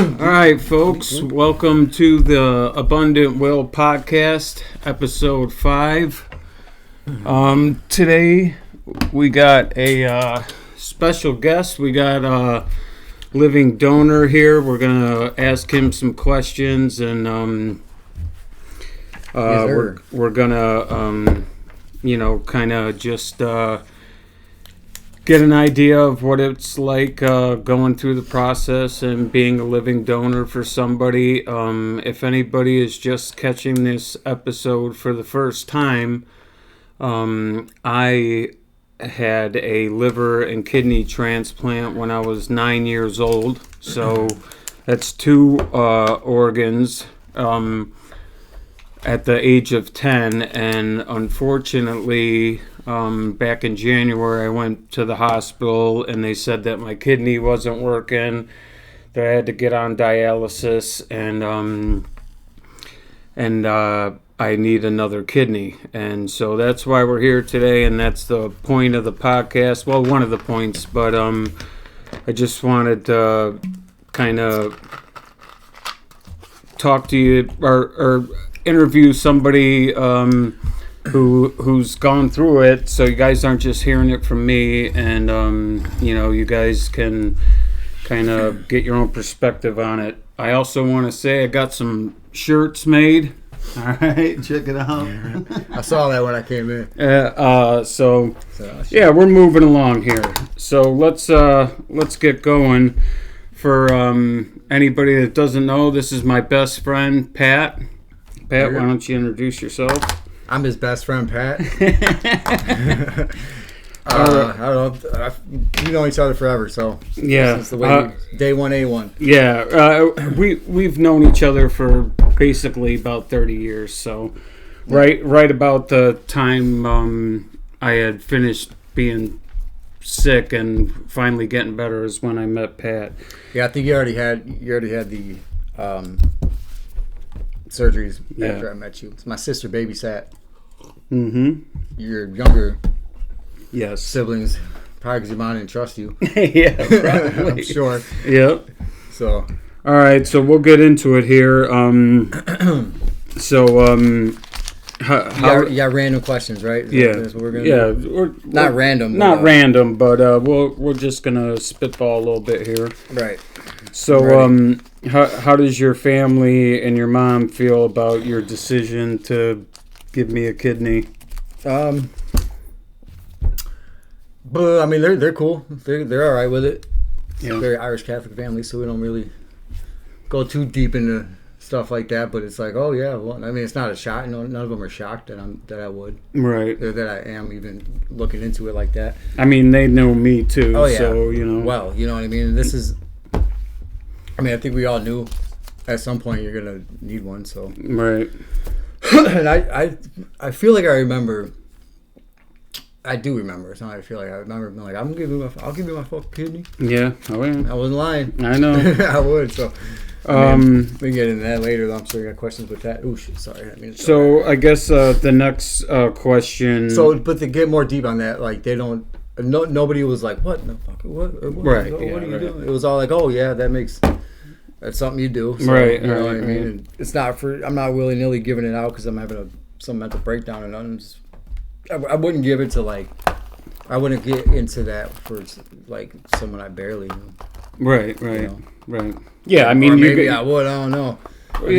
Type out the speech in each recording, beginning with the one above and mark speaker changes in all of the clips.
Speaker 1: All right, folks, welcome to the Abundant Will Podcast, episode 5. Today we got a special guest. We got a living donor here. We're going to ask him some questions, and we're going to, kind of just get an idea of what it's like going through the process and being a living donor for somebody. If anybody is just catching this episode for the first time, I had a liver and kidney transplant when I was 9 years old. So that's 2 organs at the age of 10. And unfortunately, back in January, I went to the hospital and they said that my kidney wasn't working, that I had to get on dialysis, and I need another kidney. And so that's why we're here today, and that's the point of the podcast. Well, one of the points, but I just wanted to kind of talk to you or interview somebody who's gone through it, so you guys aren't just hearing it from me, and you guys can kind of get your own perspective on it. I also want to say I got some shirts made. All right, check it out.
Speaker 2: I saw that when I came in.
Speaker 1: So we're moving along here. So let's get going. For anybody that doesn't know, this is my best friend, Pat. Pat, why don't you introduce yourself?
Speaker 2: I'm his best friend, Pat. I don't know. We know each other forever, so
Speaker 1: yeah.
Speaker 2: Since the way day one, A1.
Speaker 1: Yeah, we've known each other for basically about 30 years. So, right about the time I had finished being sick and finally getting better is when I met Pat.
Speaker 2: Yeah, I think you already had the surgeries after I met you. My sister babysat.
Speaker 1: Mm-hmm.
Speaker 2: Your younger siblings, probably because your mom didn't trust you.
Speaker 1: Yeah, probably.
Speaker 2: I'm sure.
Speaker 1: Yep.
Speaker 2: So.
Speaker 1: All right, so we'll get into it here. You
Speaker 2: got random questions, right?
Speaker 1: That's what we're gonna do? We're
Speaker 2: not random.
Speaker 1: Not random, but we're just gonna spitball a little bit here.
Speaker 2: Right.
Speaker 1: So, how does your family and your mom feel about your decision to give me a kidney?
Speaker 2: But I mean, they're cool. They're all right with it. It's
Speaker 1: a
Speaker 2: very Irish Catholic family, so we don't really go too deep into stuff like that. But it's like, oh yeah, well, I mean, it's not a shock. None of them are shocked that I would. Right. That I am even looking into it like that.
Speaker 1: I mean, they know me too.
Speaker 2: Oh yeah.
Speaker 1: So
Speaker 2: Well, you know what I mean. This is. I mean, I think we all knew at some point you're gonna need one. So.
Speaker 1: Right.
Speaker 2: And I feel like I remember. I do remember. It's not like I feel like I remember being like, I'll give you my fucking kidney.
Speaker 1: Yeah. Oh yeah.
Speaker 2: I wasn't lying.
Speaker 1: I know.
Speaker 2: I would. So. We can get into that later, though. I'm sure you got questions with that. Oh shit! Sorry.
Speaker 1: I guess the next question.
Speaker 2: So, but to get more deep on that, like they don't. Nobody was like, "What the fuck? What
Speaker 1: right?
Speaker 2: What are you doing?" It was all like, "Oh yeah, that's something you do." So,
Speaker 1: right.
Speaker 2: You know what I mean? And it's not for. I'm not willy nilly giving it out because I'm having some mental breakdown and nothing. I wouldn't give it to like. I wouldn't get into that for like someone I barely knew.
Speaker 1: Right.
Speaker 2: You know?
Speaker 1: Right. Yeah, I mean,
Speaker 2: maybe I would. I don't know.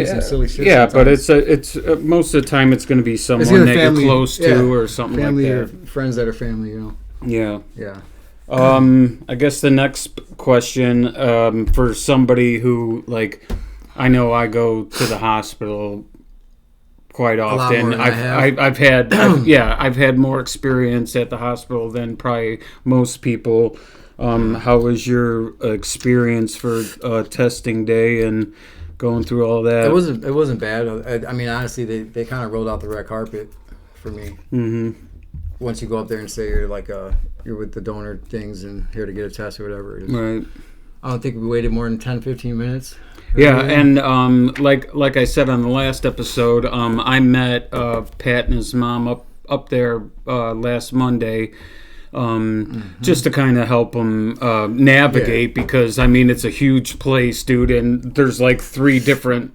Speaker 2: Some silly shit.
Speaker 1: Yeah, sometimes. But it's most of the time it's going to be someone that you're close to or something
Speaker 2: family
Speaker 1: like that.
Speaker 2: Or friends that are family, you know.
Speaker 1: Yeah.
Speaker 2: Yeah.
Speaker 1: I guess the next question for somebody who like, I know I go to the hospital quite often. I've had more experience at the hospital than probably most people. How was your experience for testing day and going through all that?
Speaker 2: It wasn't bad. I mean, honestly, they kind of rolled out the red carpet for me.
Speaker 1: Mm-hmm.
Speaker 2: Once you go up there and say you're like you're with the donor things and here to get a test or whatever it is.
Speaker 1: Right.
Speaker 2: I don't think we waited more than 10-15 minutes.
Speaker 1: Yeah, and like I said on the last episode, I met Pat and his mom up there last Monday. just to kind of help them navigate, because I mean it's a huge place, dude, and there's like 3 different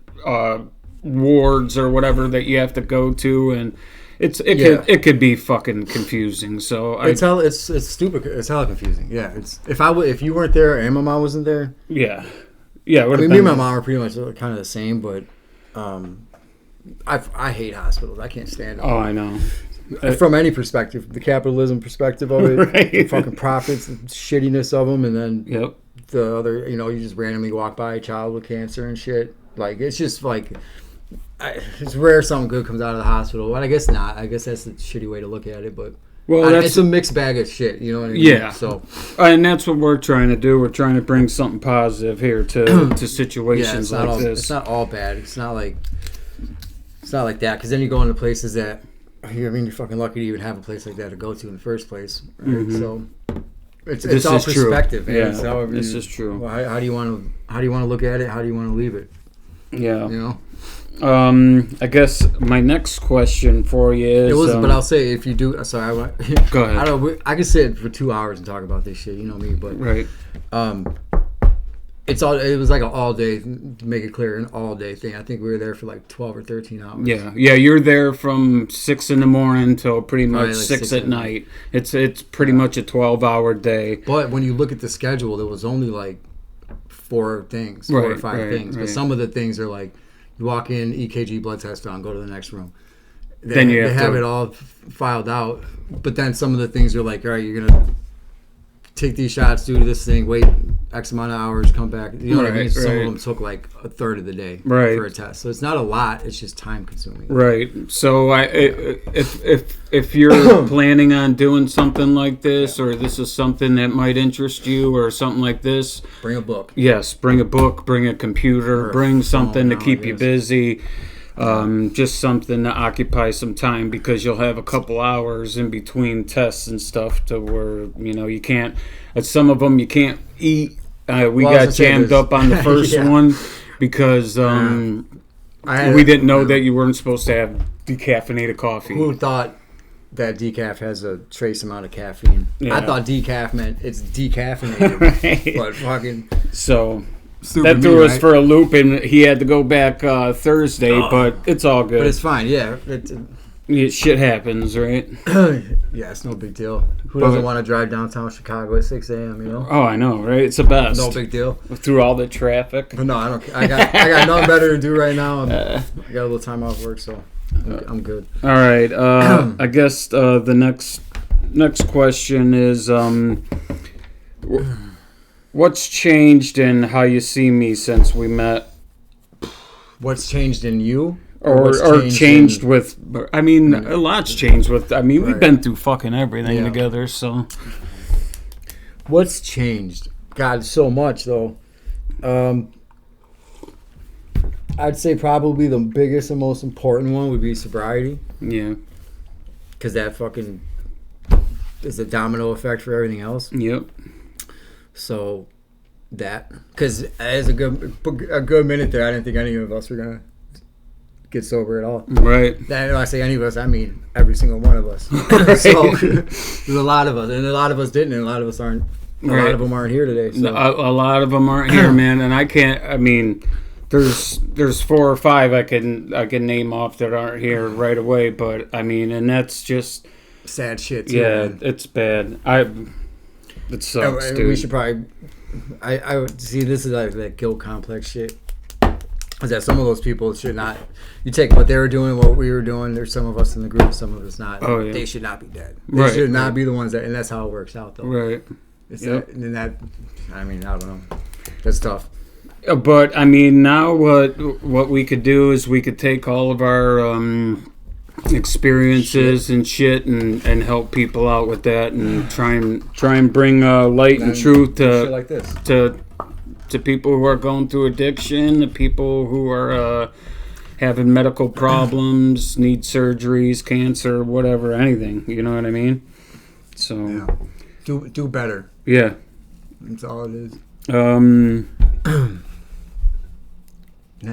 Speaker 1: wards or whatever that you have to go to, and it could be fucking confusing. So
Speaker 2: it's stupid. It's hella confusing. Yeah, if you weren't there and my mom wasn't there.
Speaker 1: Yeah.
Speaker 2: I mean, me and my mom are pretty much kind of the same, but I hate hospitals. I can't stand them.
Speaker 1: Oh, I know.
Speaker 2: From any perspective, the capitalism perspective of it, right. The fucking profits, the shittiness of them, and then the other, you just randomly walk by a child with cancer and shit. Like, it's just like, it's rare something good comes out of the hospital. But I guess not. I guess that's a shitty way to look at it, but it's a mixed bag of shit. You know what I mean?
Speaker 1: Yeah.
Speaker 2: So,
Speaker 1: and that's what we're trying to do. We're trying to bring something positive here to situations like this.
Speaker 2: It's not all bad. It's not like that, because then you go into places that. I mean, you're fucking lucky to even have a place like that to go to in the first place. Right? Mm-hmm. So it's all perspective.
Speaker 1: Yeah, this is true.
Speaker 2: Well, how do you want to look at it? How do you want to leave it?
Speaker 1: Yeah. I guess my next question for you is.
Speaker 2: But I'll say, if you do, sorry,
Speaker 1: go ahead.
Speaker 2: I could sit for 2 hours and talk about this shit. You know me, but
Speaker 1: right.
Speaker 2: It was like an all day, to make it clear, an all day thing. I think we were there for like 12 or 13 hours.
Speaker 1: Yeah, you're there from 6 in the morning till pretty much 6 at night. It's pretty much a 12-hour day.
Speaker 2: But when you look at the schedule, there was only like 4 or 5 things. But some of the things are like, you walk in, EKG, blood test done, go to the next room. They have it all filed out. But then some of the things are like, all right, you're going to take these shots, do this thing, wait X amount of hours, come back. You know what I mean? Some of them took like a third of the day for a test. So it's not a lot. It's just time consuming.
Speaker 1: Right. So if you're planning on doing something like this, or this is something that might interest you, or something like this,
Speaker 2: bring a book.
Speaker 1: Yes, bring a book, bring a computer, bring something to keep you busy. Just something to occupy some time, because you'll have a couple hours in between tests and stuff to where you can't. At some of them you can't eat. We got jammed up on the first one because we didn't know that you weren't supposed to have decaffeinated coffee.
Speaker 2: Who thought that decaf has a trace amount of caffeine? I thought decaf meant it's decaffeinated, right. But fucking
Speaker 1: so. That threw us for a loop, and he had to go back Thursday, but it's all good.
Speaker 2: But it's fine, yeah.
Speaker 1: Shit happens, right?
Speaker 2: Yeah, it's no big deal. Who doesn't want to drive downtown Chicago at 6 a.m.,
Speaker 1: Oh, I know, right? It's the best.
Speaker 2: No big deal.
Speaker 1: Through all the traffic.
Speaker 2: But no, I don't. I got nothing better to do right now. I got a little time off work, so I'm good.
Speaker 1: All right. I guess the next question is... what's changed in how you see me since we met?
Speaker 2: What's changed in you?
Speaker 1: Or changed with... I mean, a lot's changed with... I mean, we've been through fucking everything together, so...
Speaker 2: What's changed? God, so much, though. I'd say probably the biggest and most important one would be sobriety.
Speaker 1: Yeah.
Speaker 2: Because that fucking is a domino effect for everything else.
Speaker 1: Yep.
Speaker 2: So that, because as a good minute there, I didn't think any of us were gonna get sober at all.
Speaker 1: Right.
Speaker 2: And when I say any of us, I mean every single one of us. Right. So there's a lot of us, and a lot of us didn't, and a lot of us aren't. A lot of them aren't here today. So.
Speaker 1: A lot of them aren't here, man, and I can't. I mean, there's 4 or 5 I can name off that aren't here right away, but I mean, and that's just
Speaker 2: sad shit too.
Speaker 1: Yeah,
Speaker 2: man.
Speaker 1: It's bad. It sucks, dude.
Speaker 2: We should probably... I would see, this is like that guilt complex shit. Is that some of those people should not... You take what they were doing, what we were doing, there's some of us in the group, some of us not.
Speaker 1: Oh, yeah.
Speaker 2: They should not be dead. They should not be the ones that... And that's how it works out, though.
Speaker 1: Right.
Speaker 2: I mean, I don't know. That's tough.
Speaker 1: But, I mean, now what we could do is we could take all of our... experiences and shit and help people out with that and try and bring light and truth to
Speaker 2: shit like this.
Speaker 1: to people who are going through addiction, the people who are having medical problems, need surgeries, cancer, whatever, anything, you know what I mean? So
Speaker 2: do better.
Speaker 1: Yeah,
Speaker 2: that's all it is. That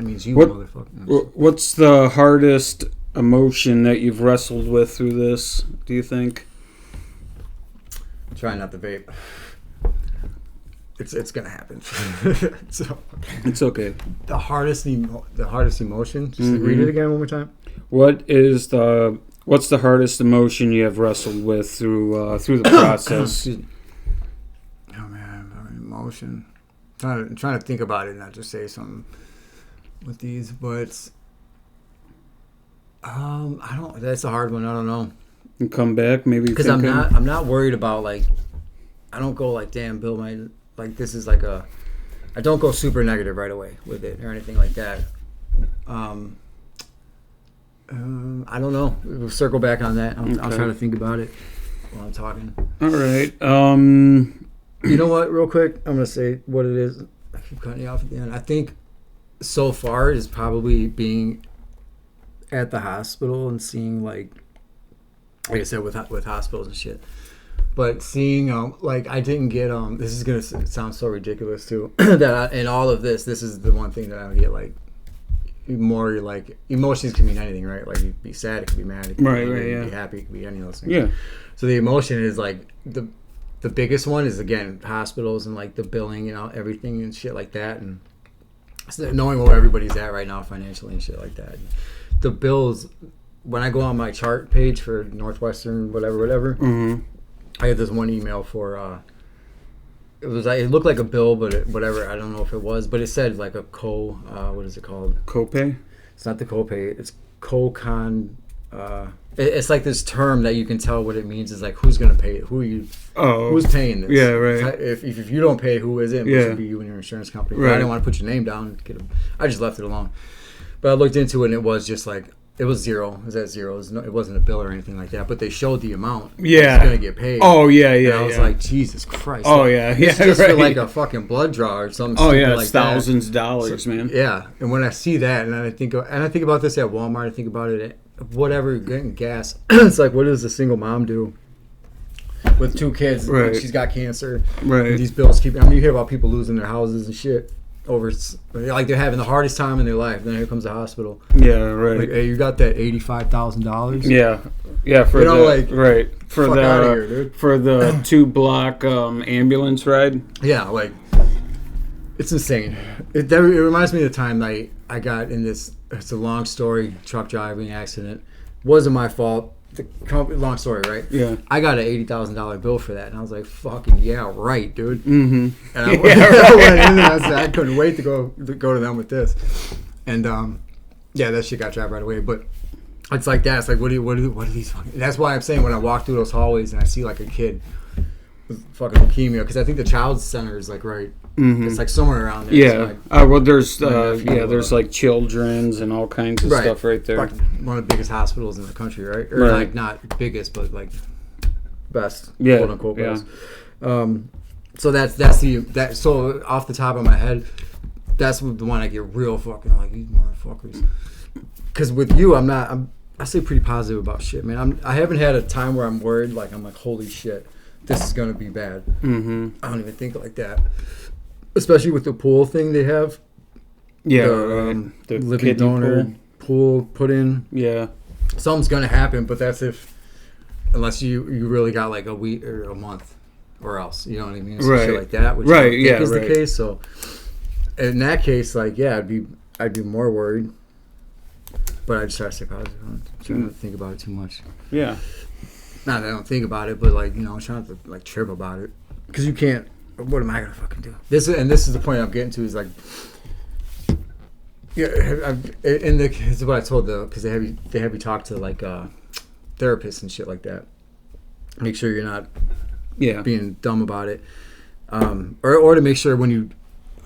Speaker 2: means you motherfucker.
Speaker 1: What's the hardest emotion that you've wrestled with through this, do you think?
Speaker 2: Try not to vape. It's gonna happen. So
Speaker 1: it's okay.
Speaker 2: The hardest emotion. Just read it again one more time.
Speaker 1: What's the hardest emotion you have wrestled with through the process?
Speaker 2: Oh man, emotion. I'm trying to think about it, and not just say something with these, but I don't. That's a hard one. I don't know.
Speaker 1: And come back maybe
Speaker 2: because I'm not worried about like. I don't go like, damn, Bill might like this is like a. I don't go super negative right away with it or anything like that. I don't know. We'll circle back on that. I'll try to think about it while I'm talking.
Speaker 1: All right.
Speaker 2: You know what? Real quick, I'm gonna say what it is. I keep cutting you off at the end. I think so far is probably being at the hospital and seeing like I said with hospitals and shit. But seeing like I didn't get this is gonna sound so ridiculous too that in all of this is the one thing that I don't get like more like emotions can mean anything, right? Like you can be sad, it can be mad, it can be happy, it can be any of those things.
Speaker 1: Yeah.
Speaker 2: So the emotion is like the biggest one is again hospitals and like the billing and everything and shit like that, and knowing where everybody's at right now financially and shit like that. The bills, when I go on my chart page for Northwestern whatever, I had this one email for it looked like a bill, but whatever, I don't know if it was, but it said like a what is it called?
Speaker 1: Copay?
Speaker 2: It's not the copay. It's co-con. It's like this term that you can tell what it means is like who's gonna pay it, who's paying this.
Speaker 1: Yeah, right.
Speaker 2: If you don't pay, who is it? It should be you and your insurance company. Right. I didn't want to put your name down. I just left it alone. But I looked into it and it was just like it was zero. It was at zero. It wasn't a bill or anything like that. But they showed the amount.
Speaker 1: Yeah,
Speaker 2: it's gonna get paid.
Speaker 1: Oh yeah.
Speaker 2: And I was like, Jesus Christ.
Speaker 1: Oh yeah.
Speaker 2: It's just for like a fucking blood draw or something.
Speaker 1: Oh yeah,
Speaker 2: like
Speaker 1: it's thousands of dollars, man.
Speaker 2: Yeah, and when I see that, and I think about this at Walmart. I think about it at whatever, getting gas. It's like, what does a single mom do with 2 kids?
Speaker 1: Right.
Speaker 2: She's got cancer.
Speaker 1: Right.
Speaker 2: These bills you hear about people losing their houses and shit over, like they're having the hardest time in their life. Then here comes the hospital.
Speaker 1: Yeah, right.
Speaker 2: Like, hey, you got that $85,000?
Speaker 1: Yeah. For the 2-block ambulance ride.
Speaker 2: Yeah, like it's insane. It reminds me of the time I got in this. It's a long story. Truck driving accident. Wasn't my fault. Long story, right?
Speaker 1: Yeah.
Speaker 2: I got an $80,000 bill for that, and I was like, "Fucking yeah, right, dude."
Speaker 1: Mm-hmm.
Speaker 2: And I went in there. And I said, I couldn't wait to go to them with this, and that shit got dropped right away. But it's like that. It's like, what are these fucking? That's why I'm saying when I walk through those hallways and I see like a kid with fucking leukemia, because I think the child center is like right. Mm-hmm. It's like somewhere around there.
Speaker 1: Yeah. There's there's like children's and all kinds of stuff right there.
Speaker 2: Like one of the biggest hospitals in the country, right? Or like not biggest, but like best, quote unquote best. So that's so off the top of my head, that's the one I get real fucking like, these motherfuckers. Because with you, I stay pretty positive about shit, man. I haven't had a time where I'm worried. Like I'm like, holy shit, this is gonna be bad.
Speaker 1: Mm-hmm.
Speaker 2: I don't even think like that. Especially with the pool thing they have.
Speaker 1: Yeah,
Speaker 2: the living donor pool put in.
Speaker 1: Yeah.
Speaker 2: Something's going to happen, but that's unless you really got like a week or a month or else. You know what I mean?
Speaker 1: Right.
Speaker 2: Shit like that, which I think is the case. So in that case, like, yeah, I'd be more worried. But I just try to stay positive. I'm trying not to think about it too much.
Speaker 1: Yeah.
Speaker 2: Not that I don't think about it, but like, I'm trying to like trip about it. Because you can't. What am I gonna fucking do? This is the point I'm getting to. Is like, yeah, this is what I told because they have you talk to like therapists and shit like that. Make sure you're not being dumb about it, or to make sure when you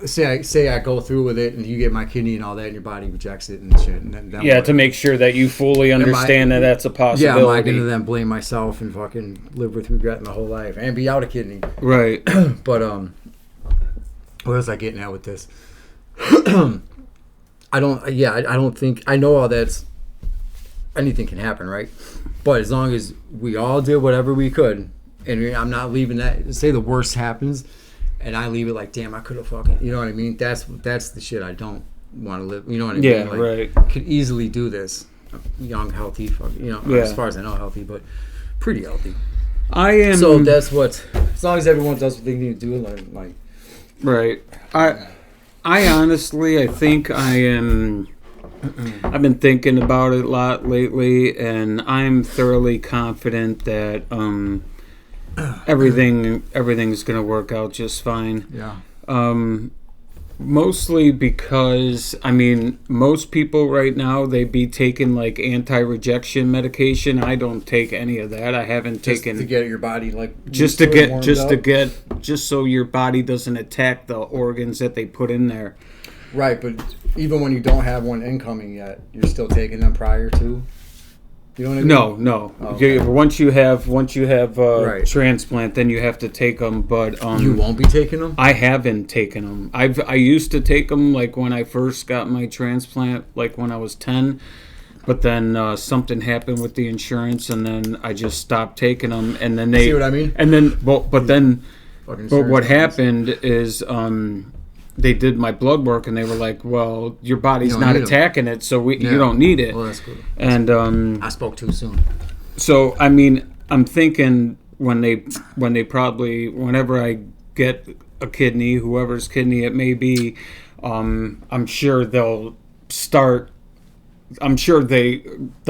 Speaker 2: say I go through with it and you get my kidney and all that and your body rejects it and shit. And then
Speaker 1: to make sure that you fully understand that that's a possibility.
Speaker 2: Yeah, I'm not going to then blame myself and fucking live with regret my whole life and be out a kidney.
Speaker 1: Right.
Speaker 2: But what was I getting at with this? I don't think I know all that's anything can happen, right? But as long as we all did whatever we could, and I'm not leaving that. Say the worst happens. And I leave it like, damn, I could have fucking, you know what I mean? That's the shit I don't want to live. You know what I mean?
Speaker 1: Yeah,
Speaker 2: like,
Speaker 1: right.
Speaker 2: Could easily do this. Young, healthy, as far as I know, healthy, but pretty healthy.
Speaker 1: I am.
Speaker 2: So that's what. As long as everyone does what they need to do, like.
Speaker 1: Right. I honestly, I think I am. I've been thinking about it a lot lately, and I'm thoroughly confident that everything's gonna work out just fine.
Speaker 2: Yeah.
Speaker 1: Mostly because, I mean, most people right now, they be taking like anti-rejection medication. I don't take any of that. I haven't taken
Speaker 2: to get your body like
Speaker 1: just so your body doesn't attack the organs that they put in there.
Speaker 2: Right, but even when you don't have one incoming yet, you're still taking them prior to. You know what I mean?
Speaker 1: No.
Speaker 2: Oh, okay.
Speaker 1: Once you have
Speaker 2: right.
Speaker 1: transplant, then you have to take them. But
Speaker 2: you won't be taking them.
Speaker 1: I haven't taken them. I used to take them like when I first got my transplant, like when I was 10. But then something happened with the insurance, and then I just stopped taking them. And then they
Speaker 2: see what I mean.
Speaker 1: And then, but what happened is they did my blood work, and they were like, "Well, your body's not attacking it, so you don't need it."
Speaker 2: Well, that's cool.
Speaker 1: And
Speaker 2: I spoke too soon.
Speaker 1: So I mean, I'm thinking whenever I get a kidney, whoever's kidney it may be, I'm sure they'll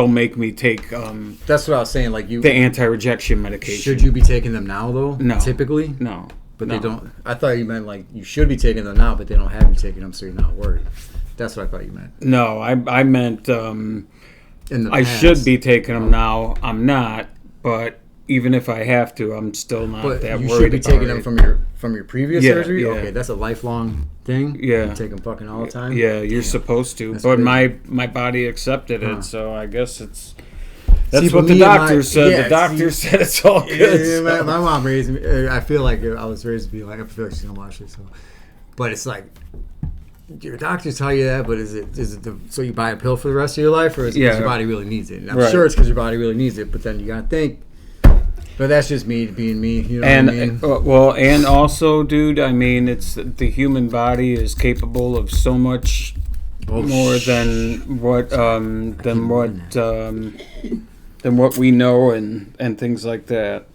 Speaker 1: make me take.
Speaker 2: That's what I was saying. Like
Speaker 1: the anti-rejection medication.
Speaker 2: Should you be taking them now though?
Speaker 1: No.
Speaker 2: Typically,
Speaker 1: no.
Speaker 2: But they don't. I thought you meant like you should be taking them now, but they don't have you taking them, so you're not worried. That's what I thought you meant.
Speaker 1: No, I meant I should be taking them now. I'm not, but even if I have to, I'm still not that worried.
Speaker 2: You should be taking them from your previous surgery. Yeah. Okay, that's a lifelong thing.
Speaker 1: Yeah,
Speaker 2: you take them fucking all the time.
Speaker 1: Yeah, you're supposed to, but crazy. my body accepted it, so I guess it's. That's what the doctor said. Yeah, the doctor said it's all good.
Speaker 2: Yeah, my mom raised me. I feel like I was raised to be like. I feel like she's gonna watch it. So, but it's like your doctors tell you that. But is it so you buy a pill for the rest of your life, or is it because your body really needs it? And I'm sure it's because your body really needs it. But then you gotta think. But that's just me being me. You know what I mean?
Speaker 1: Well, and also, dude. I mean, it's the human body is capable of so much more than what we know and things like that.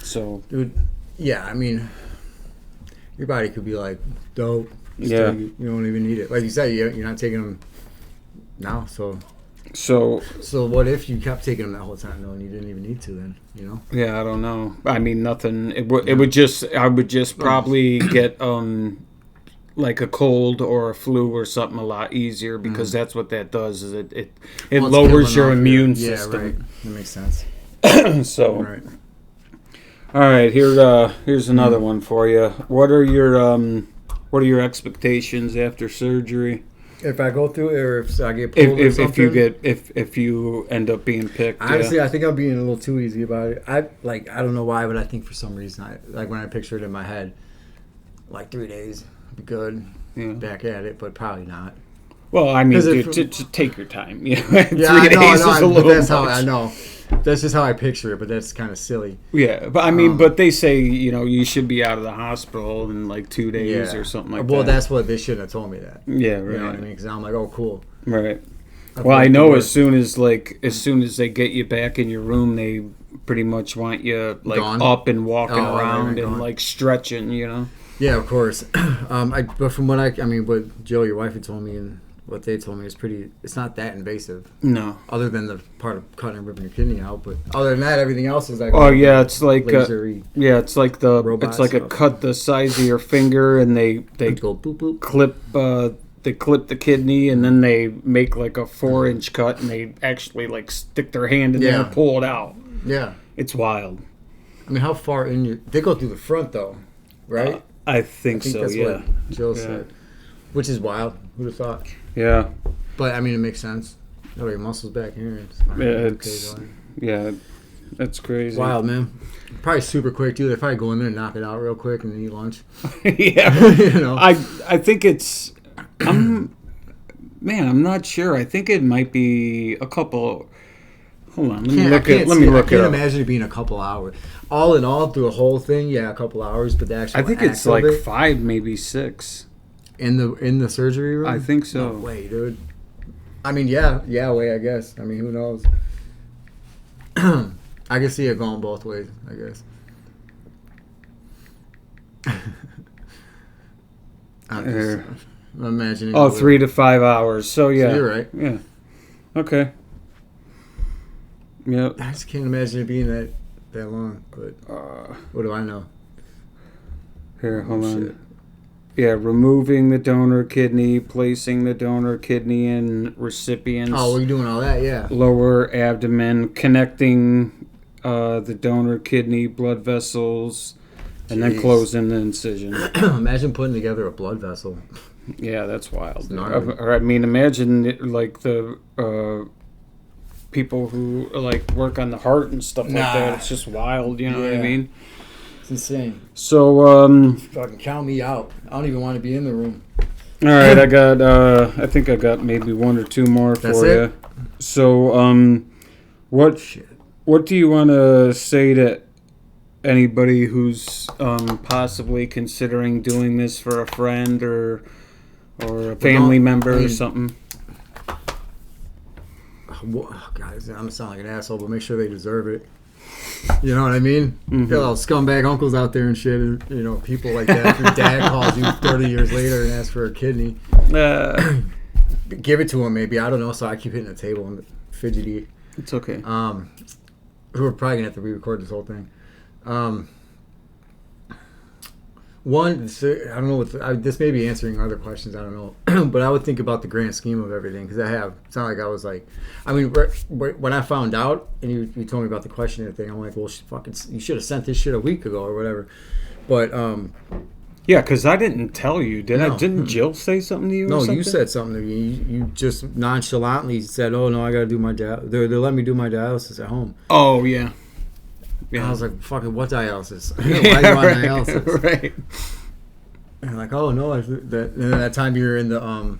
Speaker 1: So,
Speaker 2: dude, yeah, I mean, your body could be like dope.
Speaker 1: Yeah,
Speaker 2: you don't even need it. Like you said, you're not taking them now. So what if you kept taking them that whole time though, and you didn't even need to? Then
Speaker 1: Yeah, I don't know. I mean, nothing. I would just probably get like a cold or a flu or something a lot easier because that's what that does is it lowers your immune system.
Speaker 2: Yeah, right. That makes sense.
Speaker 1: So, all right, here's another one for you. What are your expectations after surgery?
Speaker 2: If I go through it, or if I get pulled or something?
Speaker 1: if you end up being picked.
Speaker 2: Honestly, I think I'm being a little too easy about it. I don't know why, but I think for some reason when I picture it in my head, like 3 days. Be good, back at it, but probably not.
Speaker 1: Well, I mean, to take your time. 3 days
Speaker 2: is a little much. How I know. That's just how I picture it, but that's kind of silly.
Speaker 1: Yeah, but I mean, but they say you should be out of the hospital in like 2 days or something like that.
Speaker 2: Well, that's what they shouldn't have told me that.
Speaker 1: Yeah, right.
Speaker 2: You know what I mean? Because I'm like, oh, cool.
Speaker 1: Right. Well, I know as soon as they get you back in your room, they pretty much want you like up and walking around and like stretching.
Speaker 2: Yeah, of course. But from what Jill, your wife, had told me, and what they told me, it's not that invasive.
Speaker 1: No.
Speaker 2: Other than the part of cutting and ripping your kidney out, but other than that, everything else is like.
Speaker 1: Oh yeah, it's like
Speaker 2: laser-y
Speaker 1: it's like a cut the size of your finger, and they
Speaker 2: go boop boop.
Speaker 1: clip the kidney, and then they make like a 4-inch cut, and they actually like stick their hand in there and pull it out.
Speaker 2: Yeah.
Speaker 1: It's wild.
Speaker 2: I mean, how far in they go through the front though, right?
Speaker 1: I think so.
Speaker 2: That's what Jill said, which is wild. Who'd have thought?
Speaker 1: Yeah.
Speaker 2: But I mean, it makes sense. Oh, your muscles back here.
Speaker 1: That's crazy.
Speaker 2: Wild, man. Probably super quick, dude. They probably go in there and knock it out real quick and then eat lunch.
Speaker 1: Yeah. I think it's. I'm not sure. I think it might be a couple. Hold on, let me look it up. I can't
Speaker 2: imagine it being a couple hours. All in all, through a whole thing, a couple hours. But the actual
Speaker 1: I think it's like 5, maybe 6.
Speaker 2: In the surgery room?
Speaker 1: I think so.
Speaker 2: No way, dude. I mean, way, I guess. I mean, who knows? I can see it going both ways, I guess. I'm imagining.
Speaker 1: Oh, 3 to 5 hours. So yeah,
Speaker 2: so you're right.
Speaker 1: Yeah. Okay. Yep.
Speaker 2: I just can't imagine it being that long. But what do I know?
Speaker 1: Here, hold on. Shit. Yeah, removing the donor kidney, placing the donor kidney in recipients.
Speaker 2: Oh, we're doing all that, yeah.
Speaker 1: Lower abdomen, connecting the donor kidney blood vessels, and then closing the incision.
Speaker 2: Imagine putting together a blood vessel.
Speaker 1: Yeah, that's wild. I mean, imagine like the people who like work on the heart and stuff like that. It's just wild, you know what I mean?
Speaker 2: It's insane.
Speaker 1: So,
Speaker 2: fucking count me out. I don't even want to be in the room.
Speaker 1: All right, I think I got maybe one or two more for you. So, what do you want to say to anybody who's possibly considering doing this for a friend or a family member or something?
Speaker 2: Oh, guys, I'm gonna sound like an asshole, but make sure they deserve it. You know what I mean? Mm-hmm. Got all scumbag uncles out there and shit, and people like that. If your dad calls you 30 years later and asks for a kidney, give it to him. Maybe, I don't know. So I keep hitting the table and fidgety.
Speaker 1: It's okay.
Speaker 2: We're probably gonna have to re-record this whole thing. One, I don't know. This may be answering other questions. I don't know, but I would think about the grand scheme of everything because I have. It's not like I was like. I mean, when I found out and you told me about the questionnaire thing, I'm like, well, you should have sent this shit a week ago or whatever. But
Speaker 1: yeah, because I didn't tell you, did I? Didn't Jill say something to you?
Speaker 2: No,
Speaker 1: or something?
Speaker 2: You said something to me. You just nonchalantly said, "Oh no, I got to do my They're letting me do my dialysis at home."
Speaker 1: Oh yeah. Yeah.
Speaker 2: I was like, fucking, what dialysis? Why do you want dialysis?
Speaker 1: Right.
Speaker 2: And like, oh, no. That time you were in the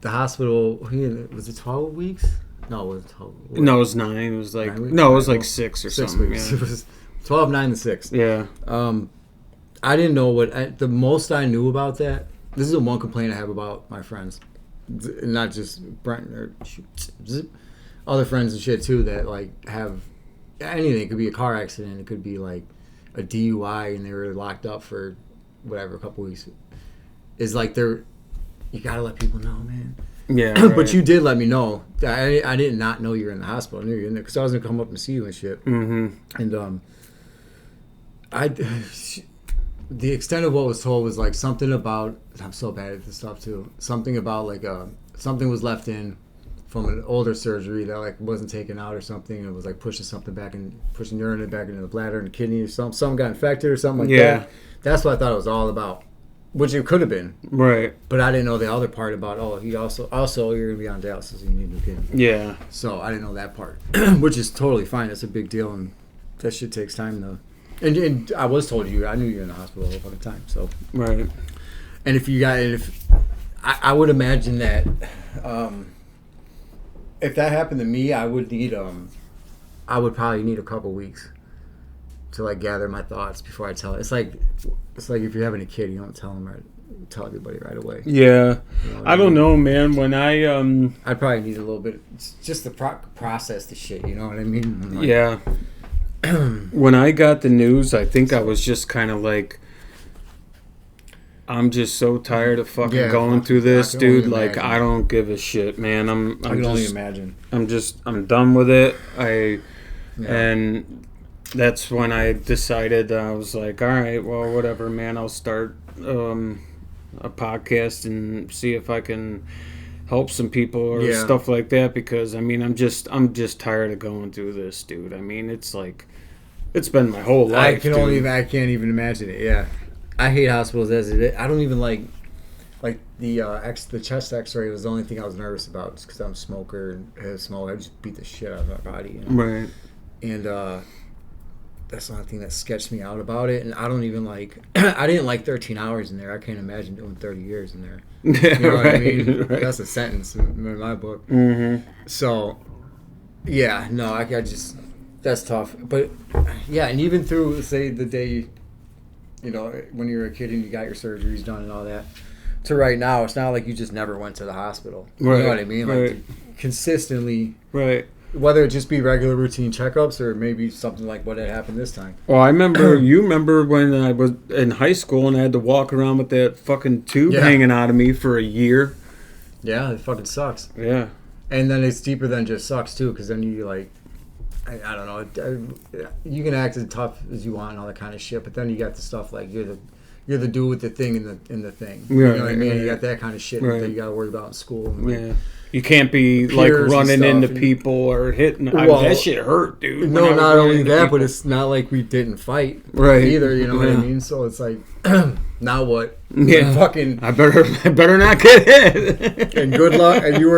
Speaker 2: hospital, was it 12 weeks? No, it was 12.
Speaker 1: No, it was 9. It was like, it was like 6 or 6 something.
Speaker 2: Weeks. Yeah. It was 12, 9, and 6.
Speaker 1: Yeah.
Speaker 2: I didn't know the most I knew about that. This is the one complaint I have about my friends. Not just Brent or other friends and shit, too, that like have anything. It could be a car accident. It could be like a DUI and they were locked up for whatever, a couple weeks. Is like you gotta let people know, man.
Speaker 1: Yeah. Right.
Speaker 2: But you did let me know. I did not know you were in the hospital. I knew you were in there because I was gonna come up and see you and shit.
Speaker 1: Mm-hmm.
Speaker 2: And the extent of what was told was like something about. I'm so bad at this stuff too. Something about like something was left in from an older surgery that like wasn't taken out or something. It was like pushing urine back into the bladder and the kidney or something. Something got infected or something like that. That's what I thought it was all about, which it could have been.
Speaker 1: Right.
Speaker 2: But I didn't know the other part about, he also you're going to be on dialysis and you need a new kidney.
Speaker 1: Yeah.
Speaker 2: So I didn't know that part, which is totally fine. That's a big deal and that shit takes time though. And I was told I knew you were in the hospital all the fucking time. So.
Speaker 1: Right.
Speaker 2: And I would imagine that, if that happened to me, I would probably need a couple weeks to like gather my thoughts before I tell it. It's like if you're having a kid, you don't tell tell everybody right away.
Speaker 1: Yeah, you know I don't know, man. When
Speaker 2: I'd probably need a little bit, just to process the shit. You know what I mean?
Speaker 1: Like, yeah. When I got the news, I think I was just kind of like, I'm just so tired of fucking going through this, dude. Like, I don't give a shit, man. I can only imagine. I'm done with it. And that's when I decided I was like, all right, well, whatever, man. I'll start a podcast and see if I can help some people or stuff like that. Because I mean, I'm just tired of going through this, dude. I mean, it's like, it's been my whole life.
Speaker 2: I can't even imagine it. Yeah. I hate hospitals as it is. I don't even like the chest X-ray was the only thing I was nervous about, just because I'm a smoker and had smoke. I just beat the shit out of my body. You know?
Speaker 1: Right.
Speaker 2: And that's the only thing that sketched me out about it. And I don't even like. I didn't like 13 hours in there. I can't imagine doing 30 years in there. You know what I mean? Right. That's a sentence in my book.
Speaker 1: Mm-hmm.
Speaker 2: So, yeah, no, I just that's tough. But yeah, and even through say the day. You know, when you were a kid and you got your surgeries done and all that, to right now, it's not like you just never went to the hospital. You know what I mean? Like, consistently.
Speaker 1: Right.
Speaker 2: whether it just be regular routine checkups or maybe something like what had happened this time.
Speaker 1: Well, I remember, you remember when I was in high school and I had to walk around with that fucking tube hanging out of me for a year.
Speaker 2: Yeah, it fucking sucks.
Speaker 1: Yeah.
Speaker 2: And then it's deeper than just sucks, too, because then you, like, I don't know. You can act as tough as you want and all that kind of shit, but then you got the stuff like you're the dude with the thing in the thing. You know what I mean? You got that kind of shit that you got to worry about in school. And, like,
Speaker 1: you can't be like running into people or hitting. That shit hurt, dude.
Speaker 2: No, not only that, but it's not like we didn't fight either. You know what I mean? So it's like, now what?
Speaker 1: Yeah,
Speaker 2: fucking.
Speaker 1: I better not get hit.
Speaker 2: And good luck. And you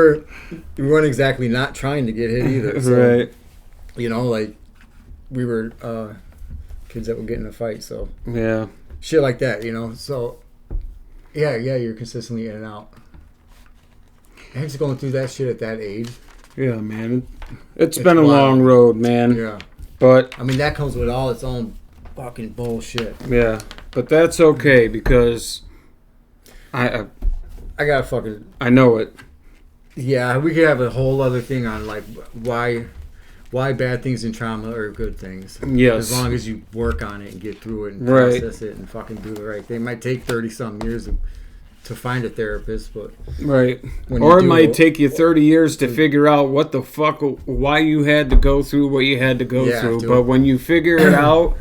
Speaker 2: weren't exactly not trying to get hit either. So,
Speaker 1: right.
Speaker 2: You know, like we were kids that would get in a fight. So
Speaker 1: yeah,
Speaker 2: shit like that. You know. So yeah, you're consistently in and out. And just going through that shit at that age.
Speaker 1: Yeah, man. It's been a long road, man.
Speaker 2: Yeah.
Speaker 1: But
Speaker 2: I mean, that comes with all its own fucking bullshit.
Speaker 1: Yeah. But that's okay because I
Speaker 2: got fucking...
Speaker 1: I know it.
Speaker 2: Yeah, we could have a whole other thing on, like, why bad things and trauma are good things.
Speaker 1: Yes.
Speaker 2: As long as you work on it and get through it and process it and fucking do the right thing. It might take 30-something years to find a therapist, but
Speaker 1: right, or it might take you 30 years to figure out what the fuck, why you had to go through what you had to go through. But when you figure it out,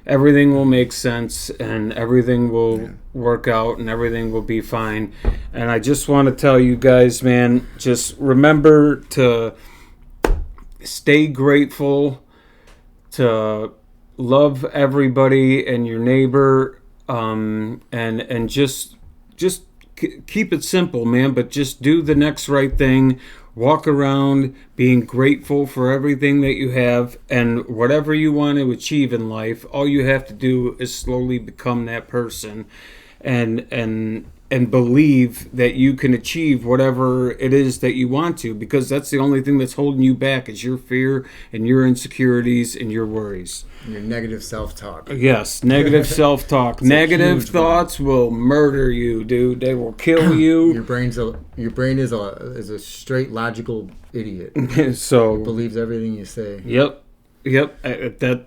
Speaker 1: everything will make sense and everything will work out and everything will be fine. And I just want to tell you guys, man, just remember to stay grateful, to love everybody and your neighbor, and just keep it simple, man, but just do the next right thing. Walk around being grateful for everything that you have, and whatever you want to achieve in life, all you have to do is slowly become that person and believe that you can achieve whatever it is that you want to, because that's the only thing that's holding you back is your fear and your insecurities and your worries.
Speaker 2: Your negative self-talk.
Speaker 1: Yes, negative self-talk. Negative thoughts will murder you, dude. They will kill you.
Speaker 2: Your brain is a straight logical idiot.
Speaker 1: So
Speaker 2: it believes everything you say.
Speaker 1: Yep.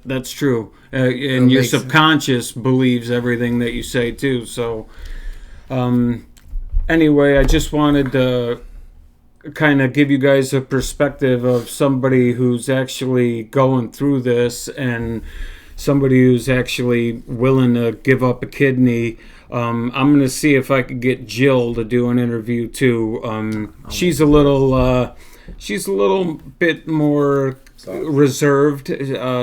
Speaker 1: That's true. And your subconscious believes everything that you say too. So anyway, I just wanted to kind of give you guys a perspective of somebody who's actually going through this and somebody who's actually willing to give up a kidney. I'm going to see if I could get Jill to do an interview too. She's a little bit more reserved.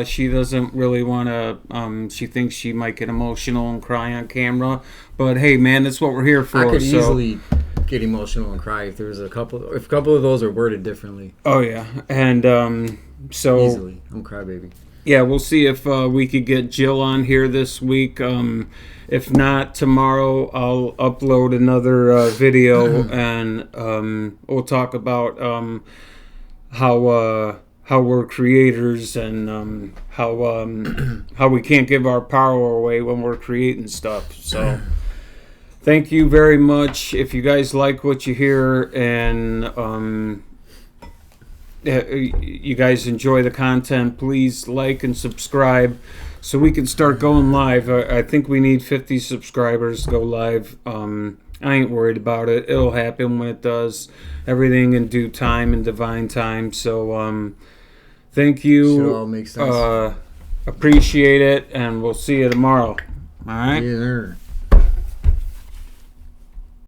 Speaker 1: She doesn't really want to. She thinks she might get emotional and cry on camera. But hey, man, that's what we're here for.
Speaker 2: I could easily get emotional and cry if a couple of those are worded differently.
Speaker 1: Oh yeah, and so
Speaker 2: easily, I'm a crybaby.
Speaker 1: Yeah, we'll see if we could get Jill on here this week. If not, tomorrow I'll upload another video and we'll talk about how we're creators and how we can't give our power away when we're creating stuff. So thank you very much. If you guys like what you hear and you guys enjoy the content, please like and subscribe so we can start going live. I think we need 50 subscribers to go live. I ain't worried about it. It'll happen when it does. Everything in due time and divine time. So thank you.
Speaker 2: Should all make sense.
Speaker 1: Appreciate it, and we'll see you tomorrow. All right?
Speaker 2: Yeah.